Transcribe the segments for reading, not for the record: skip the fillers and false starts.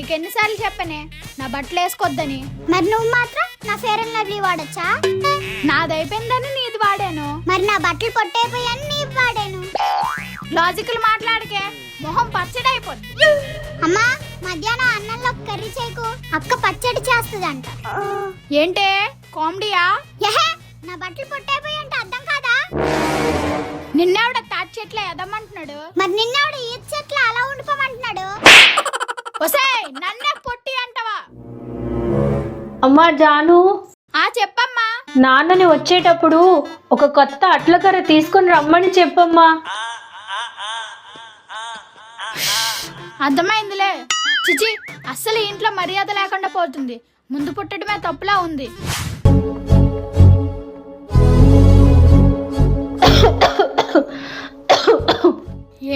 నీకెన్నిసార్లు చెప్పనే నా బట్టలు వేసుకోవద్దని. మరి నువ్వు మాత్రం నా ఫేర్ అండ్ లవ్లీ వాడొచ్చా? నాదైపోయిందని నీది వాడాను. మరి నా బట్టలు పొట్టైపోయాని నీవి వాడాను. లాజికల్ మాట్లాడకే, మొహం పచ్చడి అయిపోద్ది. అమ్మా, మధ్యాహ్నం అన్నంలో కర్రీ చేయకు, అక్క పచ్చడి చేస్తుందంట. ఏంటే కామెడీయా? యహే, నా బట్టలు పొట్టైపోయి అంటే అర్థం కాదా? నిన్నెవడ తాటి చెట్ల ఎదమంటున్నాడు? మరి నిన్నెవడ ఈ చెట్ల అలా ఉండిపోమంటున్నాడు? ఒసేయ్, నన్నే పొట్టి అంటవా? అమ్మా జాను, చెప్పమ్మా. నాన్నని వచ్చేటప్పుడు ఒక కొత్త అట్లకర్ర తీసుకొని రమ్మని చెప్పమ్మా. అర్థమైందిలే. చిచి, అస్సలు ఇంట్లో మర్యాద లేకుండా పోతుంది. ముందు పుట్టడమే తప్పులా ఉంది.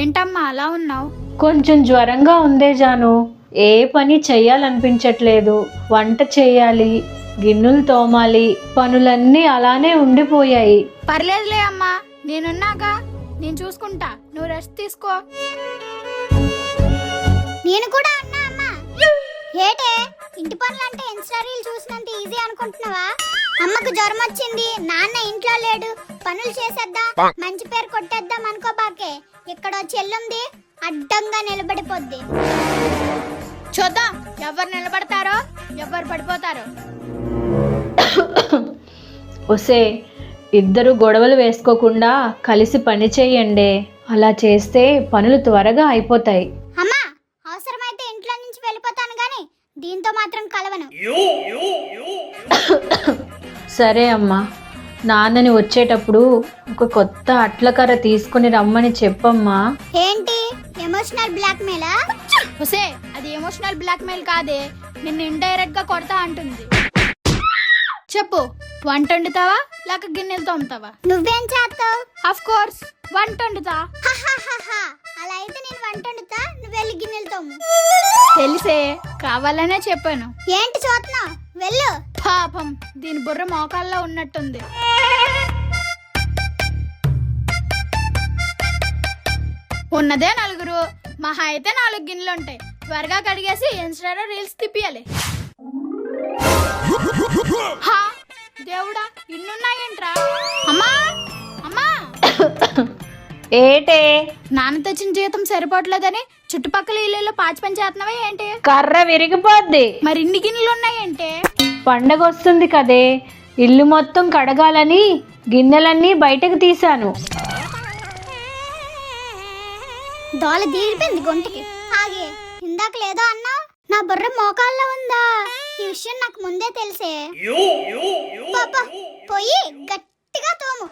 ఏంటమ్మా అలా ఉన్నావు? కొంచెం జ్వరంగా ఉందే జాను. ఏ పని చెయ్యాలనిపించట్లేదు. వంట చేయాలి, గిన్నెలు తోమాలి, పనులన్నీ అలానే ఉండిపోయాయి. పర్లేదులే అమ్మా, నేనున్నాగా, నేను చూసుకుంటా. నువ్వు రెస్ట్ తీసుకో. నేను కూడా అన్నా అమ్మా. ఏటే, ఇంటి పనులంటే ఇన్స్టా రీల్ చూసినంత ఈజీ అనుకుంటున్నావా? అమ్మకు జ్వరం వచ్చింది, నాన్న ఇంట్లో లేడు, పనులు చేసేద్దాం, మంచి పేరు కొట్టేద్దాం అనుకోబాకే. ఇక్కడ చెల్లుంది, అడ్డంగా నిలబడిపోద్ది. చూద్దాం ఎవరు నిలబడతారో ఎవరు పడిపోతారో. ఒసే, ఇద్దరు గొడవలు వేసుకోకుండా కలిసి పని చేయండి. అలా చేస్తే పనులు త్వరగా అయిపోతాయి. అమ్మా, అవసరమైతే ఇంట్లో నుంచి వెళ్ళిపోతాను గాని దీంతో మాత్రం కలవను. సరే అమ్మా, నాన్నని వచ్చేటప్పుడు ఒక కొత్త అట్లకర్ర తీసుకుని రమ్మని చెప్పమ్మా. ఏంటి ఎమోషనల్ బ్లాక్ మెయిలా? ఒసే, అది ఎమోషనల్ బ్లాక్ మెయిల్ కాదే, నిన్ను ఇండైరెక్ట్ గా కొడతా అంటుంది. చెప్పు, వంట వండుతావా లేక గిన్నెలు తోముతావా? నువ్వేం చేస్తావు? ఆఫ్ కోర్స్ వంట వండుతా. అలా అయితే నేను వంట వండుతా, నువ్వు వెళ్ళి గిన్నెలు తోము. తెలిసే, కావాలనే చెప్పాను. ఏంటి చూస్తున్నావు? వెళ్ళు. పాపం, దీని బుర్ర మోకాల్లో ఉన్నట్టుంది. ఉన్నదే నలుగురు, మహా అయితే 4 గిన్నెలు ఉంటాయి. త్వరగా కడిగేసి ఇన్స్టాలో రీల్స్ తిప్పియాలి. హా, దేవుడా, ఇన్నున్నాయేంట్రా? అమ్మా అమ్మా, ఏటే, నాన్న తెచ్చిన జీతం సరిపోవట్లేదని చుట్టుపక్కల ఇల్లు పాచి పని చేస్తున్నావా ఏంటి? కర్ర విరిగిపోద్ది. మరి ఇన్ని గిన్నెలు ఉన్నాయేంటి? పండగ వస్తుంది కదే, ఇల్లు మొత్తం కడగాలని గిన్నెలన్నీ బయటకు తీశాను. దోల తీరిపోయింది గొంటికి. ఆగే, ఇందాక లేదో అన్నా, నా బుర్ర మోకాల్లో ఉందా? ఈ విషయం నాకు ముందే తెలిసే. పాపా, పోయి గట్టిగా తోము.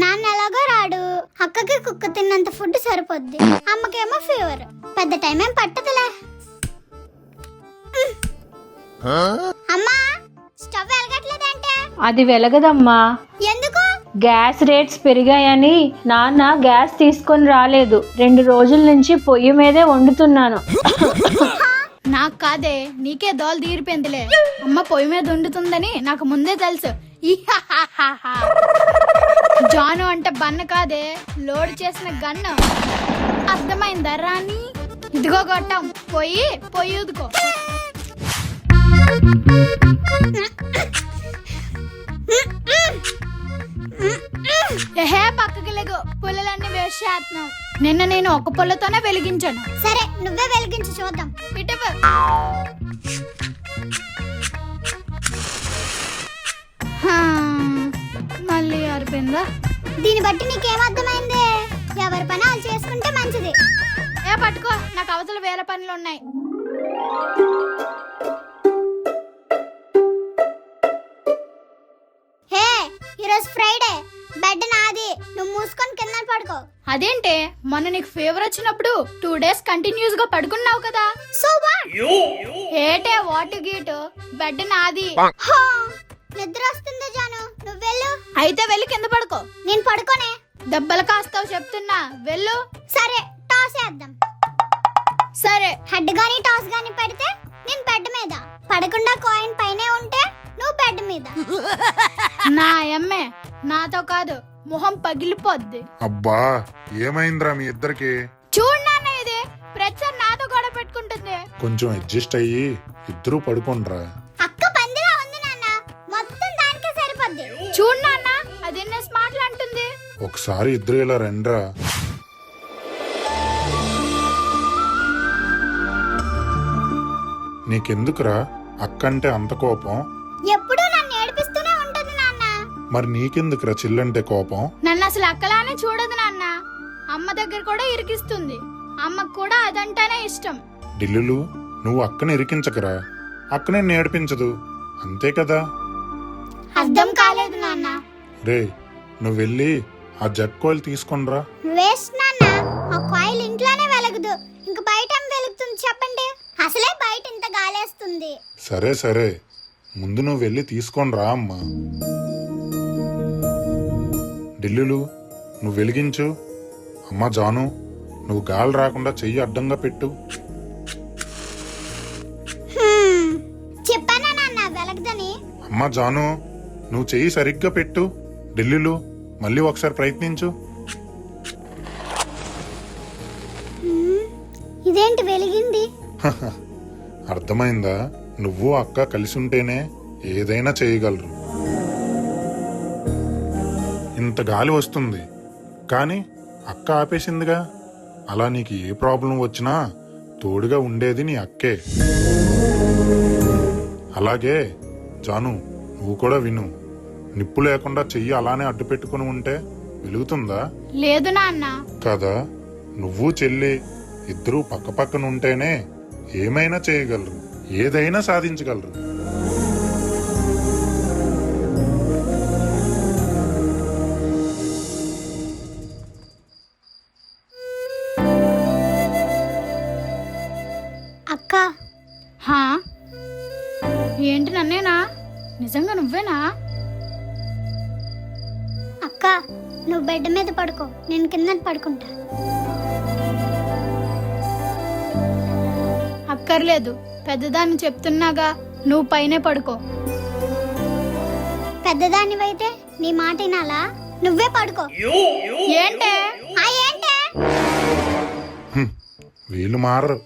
నాన్న ఎలాగో రాడు, అక్కకి కుక్క తిన్నంత ఫుడ్ సరిపోద్ది, అమ్మకేమో ఫీవర్, పెద్ద టైం ఏం పట్టదులే. అమ్మా, స్టవ్ వెలగట్లేదంటే? అది వెలగదమ్మా. ఎందుకు? గ్యాస్ రేట్స్ పెరిగాయని నాన్న గ్యాస్ తీసుకొని రాలేదు. 2 రోజుల నుంచి పొయ్యి మీదే వండుతున్నాను. నాకు కాదే, నీకే దోలు తీరిపోయిందిలే. అమ్మ పొయ్యి మీద వండుతుందని నాకు ముందే తెలుసు. జాను అంటే బన్న కాదే, లోడ్ చేసిన గన్ను. అర్థమైందా రాని? ఇదిగో గొట్టం, పొయ్యి ఊదుకో. ఏహే, పక్కకి లేగు, పుల్లలన్నీ వేస్ట్ చేస్తున్నావు. నిన్న నేను ఒక పుల్లతోనే వెలిగించాను. సరే, నువ్వే వెలిగించి చూద్దాం. ఇటువ. మళ్ళీ ఆరిపోయిందా? దీన్ని బట్టి నీకేమర్థమైంది? ఎవరి పని వాళ్ళు చేసుకుంటే మంచిది. పట్టుకో, నాకు అవతల వేరే పనులు ఉన్నాయి. హే, ఈరోజు ఫ్రైడే, బెడ్ నాది, నువ్వు మూసుకొని కింద పడుకో. అదేంటే, మొన్న నీకు ఫీవర్ వచ్చినప్పుడు 2 days కంటిన్యూస్ గా పడుకున్నావు కదా. So what? ఏటే వాటు గీటు, బెడ్ నాది. నిద్ర వస్తుందా జాను? నువ్వు వెళ్ళు. అయితే వెళ్ళి కింద పడుకో. నేను పడుకోనే. దెబ్బలు కాస్తావు చెప్తున్నా, వెళ్ళు. సరే, టాస్ వేద్దాం. సరే. హెడ్ గానీ టాస్ గానీ పెడితే నేను బెడ్ మీద, పడకుండా కాయిన్ పైనే ఉంటే నువ్వు బెడ్ మీద. నా ఎమ్మె, నాతో కాదు, మొహం పగిలిపోద్ది. అబ్బా ఏమైందిరా మీ ఇద్దరికి? చూడు నాన్న, ఇది ప్రతిసారి నాతో గొడవ పెట్టుకుంటుంది. కొంచెం అడ్జస్ట్ అయ్యి ఇద్దరు పడుకోండ్రా. అక్క పందిలా ఉంది నాన్న, మొత్తం దానికే సరిపోద్ది. చూడు నాన్న, అది ఎన్ని మాటలు అంటుంది. ఒకసారి ఇద్దరు ఇలా రండ్రా. నీకెందుకురా అక్కంటే అంత కోపం? ఎప్పుడూ నన్ను ఏడిపిస్తూనే ఉంటది నాన్న. మరి నీకెందుకురా చెల్లంటే కోపం? నన్ను అసలు అక్కలానే చూడదు నాన్న. అమ్మ దగ్గర కూడా ఇరికిస్తుంది. అమ్మకు కూడా అదంటేనే ఇష్టం. ఢిల్లులు, నువ్వు అక్కని ఇరికించకరా. అక్కనే నేర్పించదు, అంతే కదా. అర్థం కాలేదు నాన్న. రే, నువ్వు వెళ్ళి ఆ జట్ కోయిల్ తీసుకొనిరా. వేస్ట్ నాన్న, ఆ కాయిల్ ఇంట్లోనే వెలగదు, ఇంక బయట ఏం వెలుగుతుంది చెప్పండి? అసలే బయట ఇంత గాలేస్తుంది. సరే సరే, ముందు నువ్వు వెళ్ళి తీసుకొనిరా అమ్మా. ఢిల్లులు, నువ్వు వెలిగించు. అమ్మా జాను, నువ్వు గాలి రాకుండా చెయ్యి అడ్డంగా పెట్టు. చెప్పానా నాన్న వెలగదని? అమ్మా జాను, నువ్వు చెయ్యి సరిగ్గా పెట్టు. ఢిల్లులు, మళ్ళీ ఒకసారి ప్రయత్నించు. ఇదేంటి వెలిగింది? అర్థమైందా? నువ్వు అక్క కలిసి ఉంటేనే ఏదైనా చేయగలరు. ఇంత గాలి వస్తుంది కానీ అక్క ఆపేసిందిగా. అలా నీకు ఏ ప్రాబ్లం వచ్చినా తోడుగా ఉండేది నీ అక్కే. అలాగే జాను, నువ్వు కూడా విను. నిప్పు లేకుండా చెయ్యి అలానే అడ్డు పెట్టుకుని ఉంటే వెలుగుతుందా? లేదు నాన్న. కదా, నువ్వు చెల్లి ఇద్దరూ పక్క పక్కన ఉంటేనే ఏమైనా చేయగలరు, ఏదైనా సాధించగలరు. అక్క, హా? ఏంటి నన్నేనా? నిజంగా నువ్వేనా? అక్క నువ్వు బెడ్ మీద పడుకో, నేను కింద పడుకుంటా. అక్కర్లేదు, పెద్దదాన్ని చెప్తున్నాగా, నువ్వు పైనే పడుకో. పెద్దదానివైతే నీ మాట వినాలా? నువ్వే పడుకో. ఏంటే? ఏంటే? వీళ్ళు మారరు.